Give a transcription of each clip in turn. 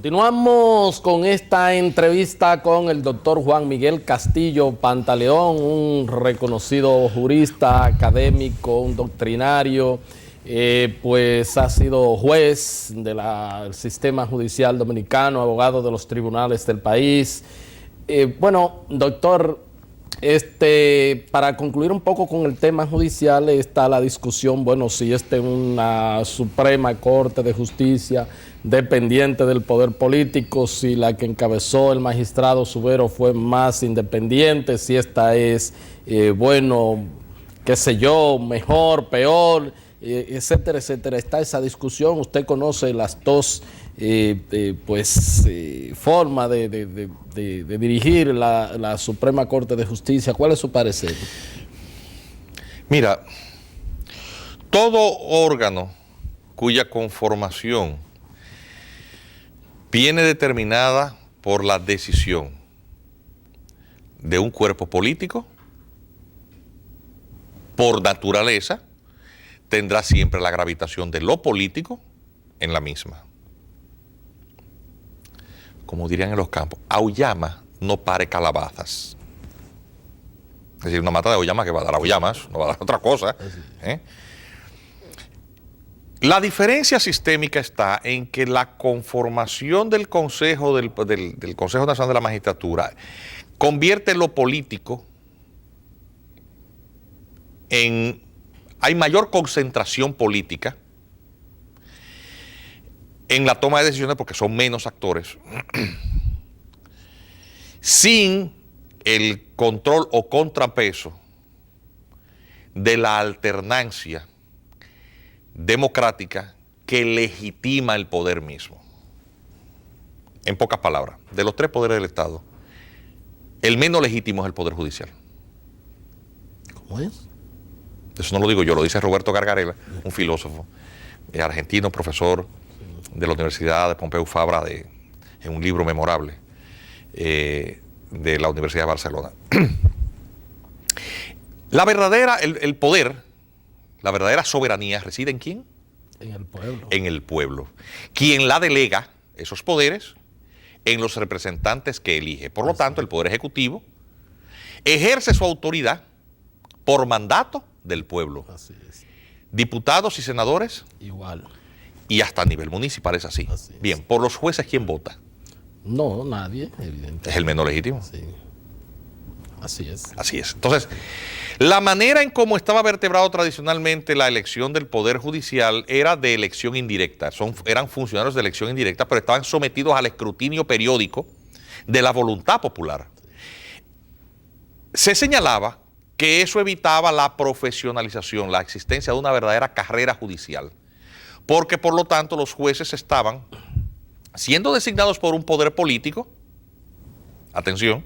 Continuamos con esta entrevista con el doctor Juan Miguel Castillo Pantaleón, un reconocido jurista, académico, un doctrinario, pues ha sido juez del sistema judicial dominicano, abogado de los tribunales del país. Bueno, doctor, para concluir un poco con el tema judicial, está la discusión, bueno, si es una Suprema Corte de Justicia dependiente del poder político, si la que encabezó el magistrado Subero fue más independiente, si esta es, bueno, qué sé yo, mejor, peor, etcétera, etcétera. Está esa discusión, usted conoce las dos formas de dirigir la Suprema Corte de Justicia. ¿Cuál es su parecer? Mira, todo órgano cuya conformación viene determinada por la decisión de un cuerpo político, por naturaleza, tendrá siempre la gravitación de lo político en la misma. Como dirían en los campos, auyama no pare calabazas. Es decir, una mata de auyama que va a dar auyamas, no va a dar otra cosa. La diferencia sistémica está en que la conformación del Consejo, del Consejo Nacional de la Magistratura convierte lo político en... Hay mayor concentración política en la toma de decisiones porque son menos actores, sin el control o contrapeso de la alternancia democrática que legitima el poder mismo. En pocas palabras, de los tres poderes del Estado, el menos legítimo es el Poder Judicial. ¿Cómo es? Eso no lo digo yo, lo dice Roberto Gargarella, un filósofo argentino, profesor de la Universidad de Pompeu Fabra, en un libro memorable de la Universidad de Barcelona. El poder, la verdadera soberanía reside ¿en quién? En el pueblo. En el pueblo. Quien la delega, esos poderes, en los representantes que elige. Por lo tanto, el Poder Ejecutivo ejerce su autoridad por mandato del pueblo. Así es. Diputados y senadores. Igual. Y hasta a nivel municipal es así. Así es. Bien, por los jueces, ¿quién vota? No, nadie, evidentemente. Es el menos legítimo. Sí. Así es. Así es. Entonces, la manera en cómo estaba vertebrado tradicionalmente la elección del Poder Judicial era de elección indirecta. Eran funcionarios de elección indirecta, pero estaban sometidos al escrutinio periódico de la voluntad popular. Se señalaba que eso evitaba la profesionalización, la existencia de una verdadera carrera judicial, porque por lo tanto los jueces estaban siendo designados por un poder político, atención,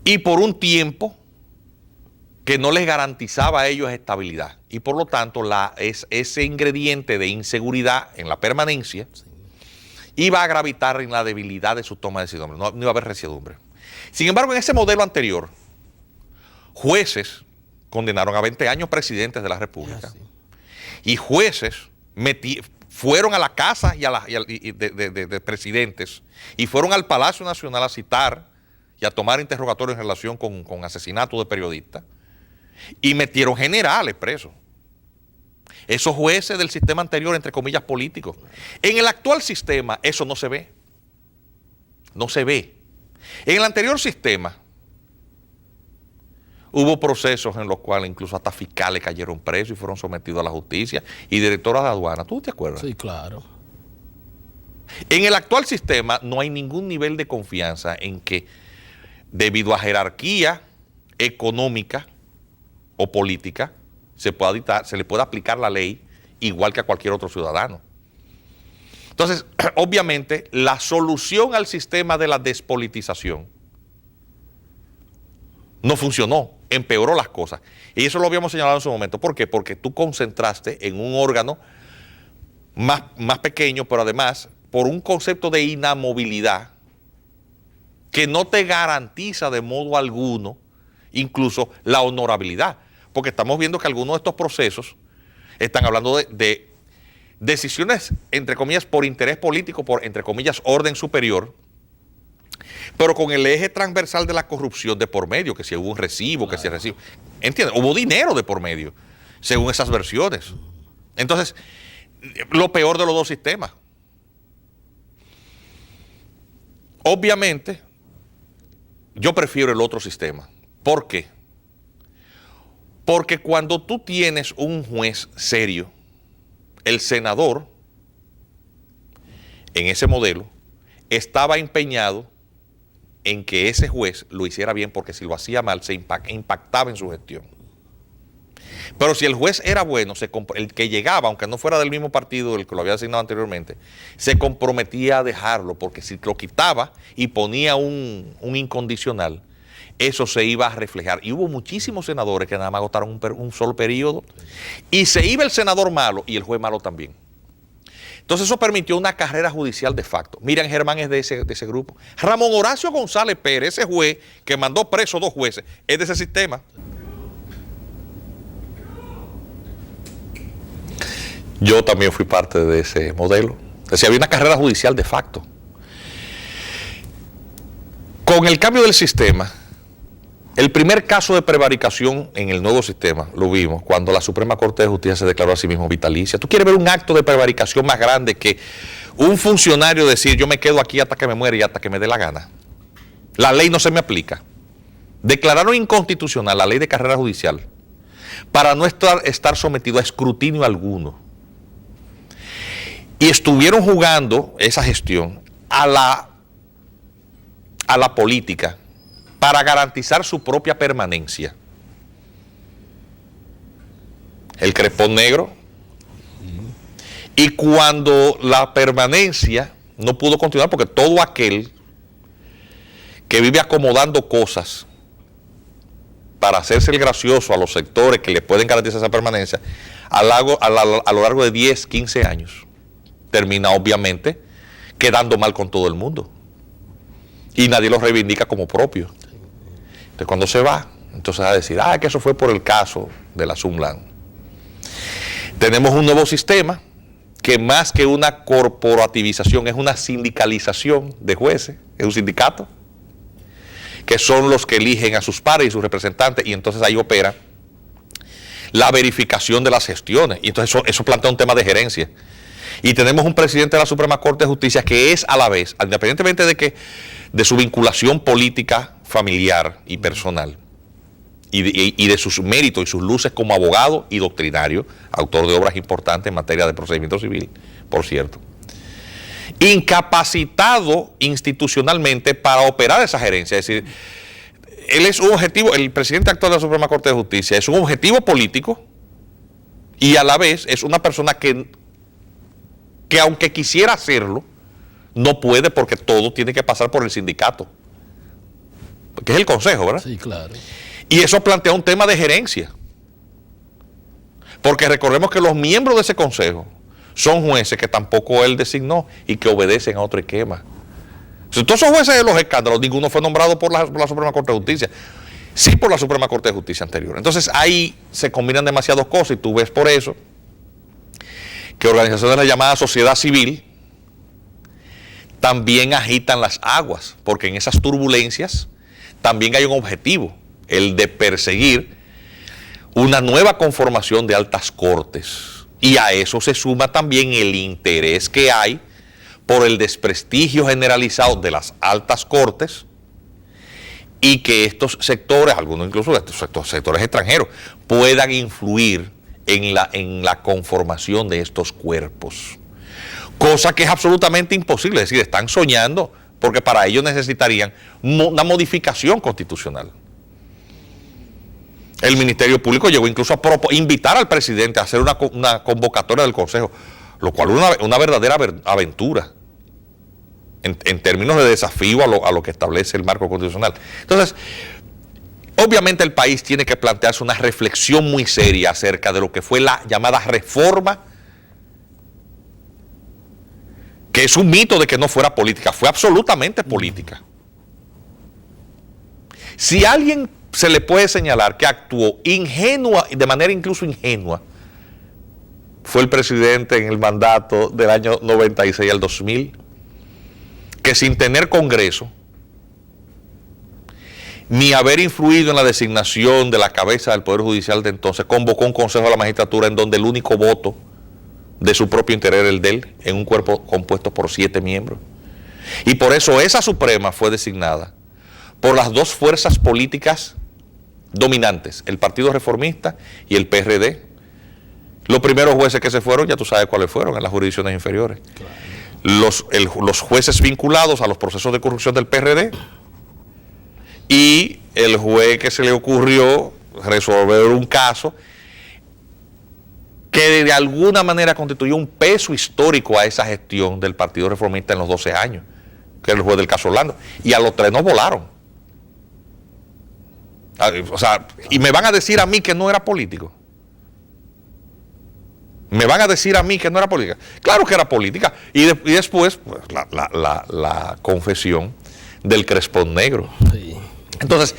y por un tiempo que no les garantizaba a ellos estabilidad. Y por lo tanto, ese ingrediente de inseguridad en la permanencia iba a gravitar en la debilidad de su toma de decisiones. No iba a haber resiedumbre. Sin embargo, en ese modelo anterior, jueces condenaron a 20 años presidentes de la República. Y jueces fueron a la casa de presidentes y fueron al Palacio Nacional a citar y a tomar interrogatorios en relación con asesinatos de periodistas, y metieron generales presos. Esos jueces del sistema anterior, entre comillas, políticos. En el actual sistema eso no se ve. No se ve. En el anterior sistema hubo procesos en los cuales incluso hasta fiscales cayeron presos y fueron sometidos a la justicia, y directoras de aduana. ¿Tú te acuerdas? Sí, claro. En el actual sistema no hay ningún nivel de confianza en que, debido a jerarquía económica o política, se le pueda aplicar la ley igual que a cualquier otro ciudadano. Entonces, obviamente, la solución al sistema de la despolitización no funcionó, empeoró las cosas. Y eso lo habíamos señalado en su momento. ¿Por qué? Porque tú concentraste en un órgano más pequeño, pero además por un concepto de inamovilidad que no te garantiza de modo alguno incluso la honorabilidad. Porque estamos viendo que algunos de estos procesos están hablando de decisiones, entre comillas, por interés político, por, entre comillas, orden superior, pero con el eje transversal de la corrupción de por medio, que si hubo un recibo, que si el recibo. ¿Entiendes? Hubo dinero de por medio, según esas versiones. Entonces, lo peor de los dos sistemas. Obviamente, yo prefiero el otro sistema. ¿Por qué? Porque cuando tú tienes un juez serio, el senador, en ese modelo, estaba empeñado en que ese juez lo hiciera bien, porque si lo hacía mal se impactaba en su gestión. Pero si el juez era bueno, el que llegaba, aunque no fuera del mismo partido del que lo había asignado anteriormente, se comprometía a dejarlo, porque si lo quitaba y ponía un incondicional, eso se iba a reflejar. Y hubo muchísimos senadores que nada más agotaron un solo periodo, y se iba el senador malo y el juez malo también. Entonces eso permitió una carrera judicial de facto. Miriam Germán es de ese grupo. Ramón Horacio González Pérez, ese juez que mandó preso 2 jueces, es de ese sistema. Yo también fui parte de ese modelo. Es decir, había una carrera judicial de facto. Con el cambio del sistema, el primer caso de prevaricación en el nuevo sistema lo vimos cuando la Suprema Corte de Justicia se declaró a sí mismo vitalicia. ¿Tú quieres ver un acto de prevaricación más grande que un funcionario decir yo me quedo aquí hasta que me muera y hasta que me dé la gana? La ley no se me aplica. Declararon inconstitucional la ley de carrera judicial para no estar sometido a escrutinio alguno. Y estuvieron jugando esa gestión a la política para garantizar su propia permanencia. El crespón negro. Y cuando la permanencia no pudo continuar, porque todo aquel que vive acomodando cosas para hacerse el gracioso a los sectores que le pueden garantizar esa permanencia, a lo largo de 10, 15 años, termina obviamente quedando mal con todo el mundo. Y nadie lo reivindica como propio. Entonces cuando se va, entonces va a decir, que eso fue por el caso de la Sunland. Tenemos un nuevo sistema que más que una corporativización es una sindicalización de jueces, es un sindicato, que son los que eligen a sus pares y sus representantes, y entonces ahí opera la verificación de las gestiones, y entonces eso plantea un tema de gerencia. Y tenemos un presidente de la Suprema Corte de Justicia que es a la vez, independientemente de su vinculación política, familiar y personal, y de sus méritos y sus luces como abogado y doctrinario, autor de obras importantes en materia de procedimiento civil, por cierto, incapacitado institucionalmente para operar esa gerencia. Es decir, él es un objetivo, el presidente actual de la Suprema Corte de Justicia es un objetivo político y a la vez es una persona que aunque quisiera hacerlo, no puede, porque todo tiene que pasar por el sindicato, que es el consejo, ¿verdad? Sí, claro. Y eso plantea un tema de gerencia, porque recordemos que los miembros de ese consejo son jueces que tampoco él designó y que obedecen a otro esquema. Entonces, todos esos jueces de los escándalos, ninguno fue nombrado por la Suprema Corte de Justicia, sí por la Suprema Corte de Justicia anterior. Entonces ahí se combinan demasiadas cosas, y tú ves por eso que organizaciones de la llamada sociedad civil también agitan las aguas, porque en esas turbulencias también hay un objetivo, el de perseguir una nueva conformación de altas cortes. Y a eso se suma también el interés que hay por el desprestigio generalizado de las altas cortes, y que estos sectores, algunos incluso de estos sectores extranjeros, puedan influir en la conformación de estos cuerpos. Cosa que es absolutamente imposible, es decir, están soñando, porque para ello necesitarían una modificación constitucional. El Ministerio Público llegó incluso a invitar al presidente a hacer una convocatoria del Consejo, lo cual es una verdadera aventura en términos de desafío a lo que establece el marco constitucional. Entonces, obviamente el país tiene que plantearse una reflexión muy seria acerca de lo que fue la llamada reforma, que es un mito de que no fuera política, fue absolutamente política. Si a alguien se le puede señalar que actuó ingenua, de manera incluso ingenua, fue el presidente en el mandato del año 96 al 2000, que sin tener Congreso, ni haber influido en la designación de la cabeza del Poder Judicial de entonces, convocó un Consejo de la Magistratura en donde el único voto de su propio interés era el de él, en un cuerpo compuesto por 7 miembros. Y por eso esa Suprema fue designada por las dos fuerzas políticas dominantes, el Partido Reformista y el PRD. Los primeros jueces que se fueron, ya tú sabes cuáles fueron, en las jurisdicciones inferiores. Claro. Los jueces vinculados a los procesos de corrupción del PRD y el juez que se le ocurrió resolver un caso que de alguna manera constituyó un peso histórico a esa gestión del Partido Reformista en los 12 años, que era el juez del caso Orlando, y a los 3 no volaron. O sea, y me van a decir a mí que no era político. Me van a decir a mí que no era política. Claro que era política. Y después, pues, la confesión del Crespón Negro. Sí. Entonces,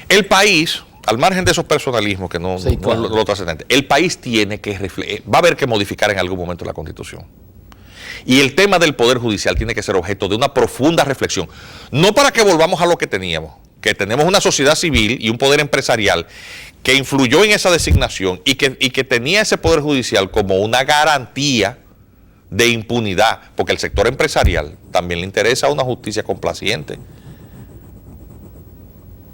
el país, al margen de esos personalismos que no, sí, claro, no es lo trascendente, el país tiene que va a haber que modificar en algún momento la Constitución. Y el tema del Poder Judicial tiene que ser objeto de una profunda reflexión. No para que volvamos a lo que teníamos, que tenemos una sociedad civil y un poder empresarial que influyó en esa designación y que tenía ese Poder Judicial como una garantía de impunidad, porque el sector empresarial también le interesa una justicia complaciente.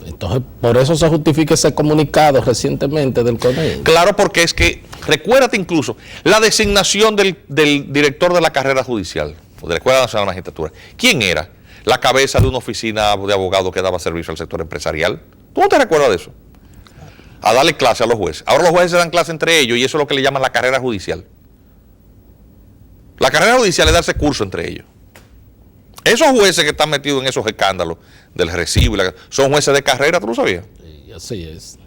Entonces, por eso se justifica ese comunicado recientemente del CONEI. Claro, porque es que, recuérdate incluso, la designación del director de la carrera judicial, o de la Escuela Nacional de Magistratura, ¿quién era? La cabeza de una oficina de abogados que daba servicio al sector empresarial. ¿Tú no te recuerdas de eso? A darle clase a los jueces. Ahora los jueces se dan clase entre ellos y eso es lo que le llaman la carrera judicial. La carrera judicial es darse curso entre ellos. Esos jueces que están metidos en esos escándalos del recibo son jueces de carrera, ¿tú lo sabías? Sí, así es.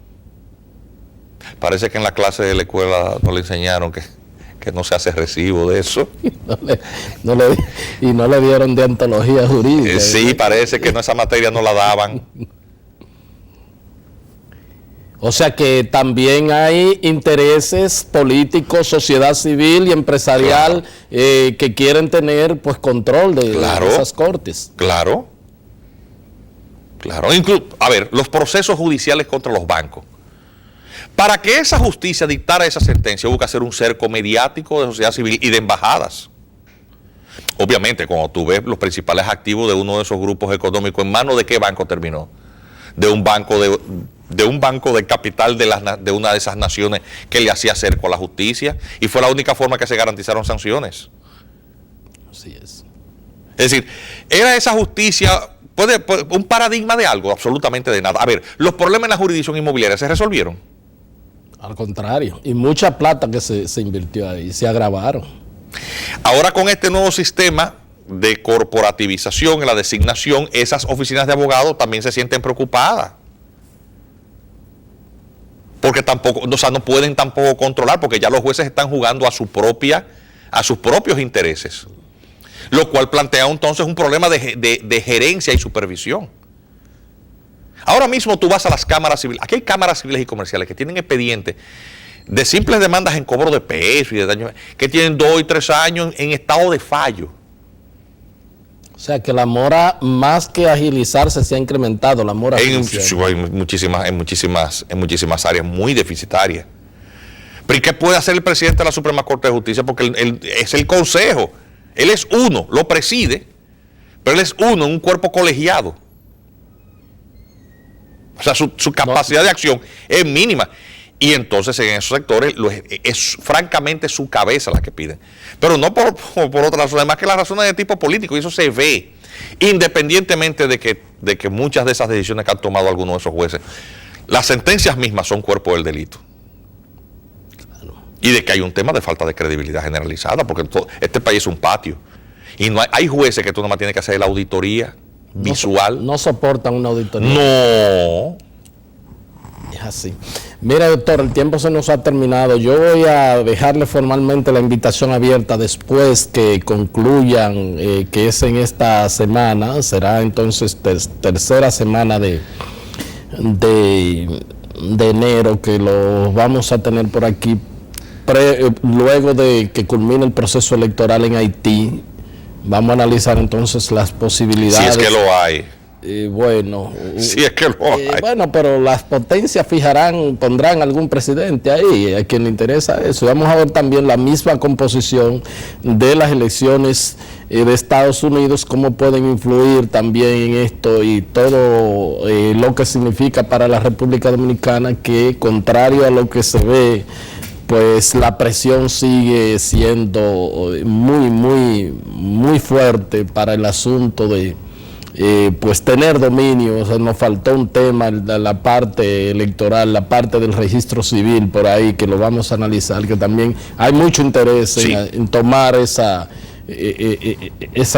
Parece que en la clase de la escuela no le enseñaron que no se hace recibo de eso. No le dieron deontología jurídica. Sí, parece que esa materia no la daban. O sea que también hay intereses políticos, sociedad civil y empresarial, claro, que quieren tener pues control de esas cortes. Claro. Claro. A ver, los procesos judiciales contra los bancos. Para que esa justicia dictara esa sentencia, hubo que hacer un cerco mediático de sociedad civil y de embajadas. Obviamente, cuando tú ves los principales activos de uno de esos grupos económicos, ¿en manos de qué banco terminó? De un banco de capital de una de esas naciones que le hacía cerco a la justicia, y fue la única forma que se garantizaron sanciones. Así es. Es decir, era esa justicia un paradigma de algo, absolutamente de nada. A ver, los problemas en la jurisdicción inmobiliaria se resolvieron. Al contrario, y mucha plata que se invirtió ahí, se agravaron. Ahora con este nuevo sistema de corporativización en la designación, esas oficinas de abogados también se sienten preocupadas. Porque tampoco, o sea, no pueden tampoco controlar, porque ya los jueces están jugando a sus propios intereses. Lo cual plantea entonces un problema de gerencia y supervisión. Ahora mismo tú vas a las cámaras civiles, aquí hay cámaras civiles y comerciales que tienen expedientes de simples demandas en cobro de peso y de daño, que tienen 2 y 3 años en estado de fallo. O sea que la mora, más que agilizarse, se ha incrementado la mora. En muchísimas áreas muy deficitarias. Pero ¿y qué puede hacer el presidente de la Suprema Corte de Justicia? Porque él es el consejo. Él es uno, lo preside, pero él es uno en un cuerpo colegiado. O sea, su capacidad de acción es mínima. Y entonces en esos sectores es francamente su cabeza la que piden. Pero no por otra razón, además que las razones de tipo político, y eso se ve, independientemente de que muchas de esas decisiones que han tomado algunos de esos jueces, las sentencias mismas son cuerpo del delito. Claro. Y de que hay un tema de falta de credibilidad generalizada, porque este país es un patio. Y no hay jueces que tú nomás tienes que hacer la auditoría visual. No soportan una auditoría. No. Es así. Mira, doctor, el tiempo se nos ha terminado. Yo voy a dejarle formalmente la invitación abierta después que concluyan, que es en esta semana, será entonces tercera semana de enero, que lo vamos a tener por aquí luego de que culmine el proceso electoral en Haití, vamos a analizar entonces las posibilidades. Si es que lo hay. Bueno, si es que lo hay. Bueno, pero las potencias pondrán algún presidente ahí, a quien le interesa eso. Vamos a ver también la misma composición de las elecciones de Estados Unidos, cómo pueden influir también en esto y todo lo que significa para la República Dominicana, que contrario a lo que se ve, pues la presión sigue siendo muy fuerte para el asunto de pues tener dominio. O sea, nos faltó un tema, la parte electoral, la parte del registro civil por ahí, que lo vamos a analizar, que también hay mucho interés en tomar esa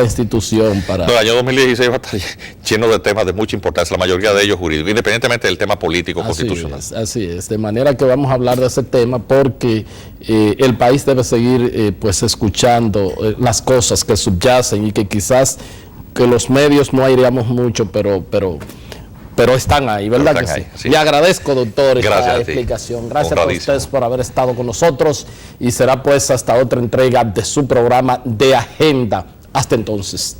institución para... No, el año 2016 va a estar lleno de temas de mucha importancia, la mayoría de ellos jurídicos, independientemente del tema político constitucional. Así es, de manera que vamos a hablar de ese tema porque el país debe seguir pues escuchando las cosas que subyacen y que quizás que los medios no aireamos mucho, pero están ahí, ¿verdad que sí? Sí. Le agradezco, doctor, esta explicación. Gracias a ustedes por haber estado con nosotros y será pues hasta otra entrega de su programa de Agenda. Hasta entonces.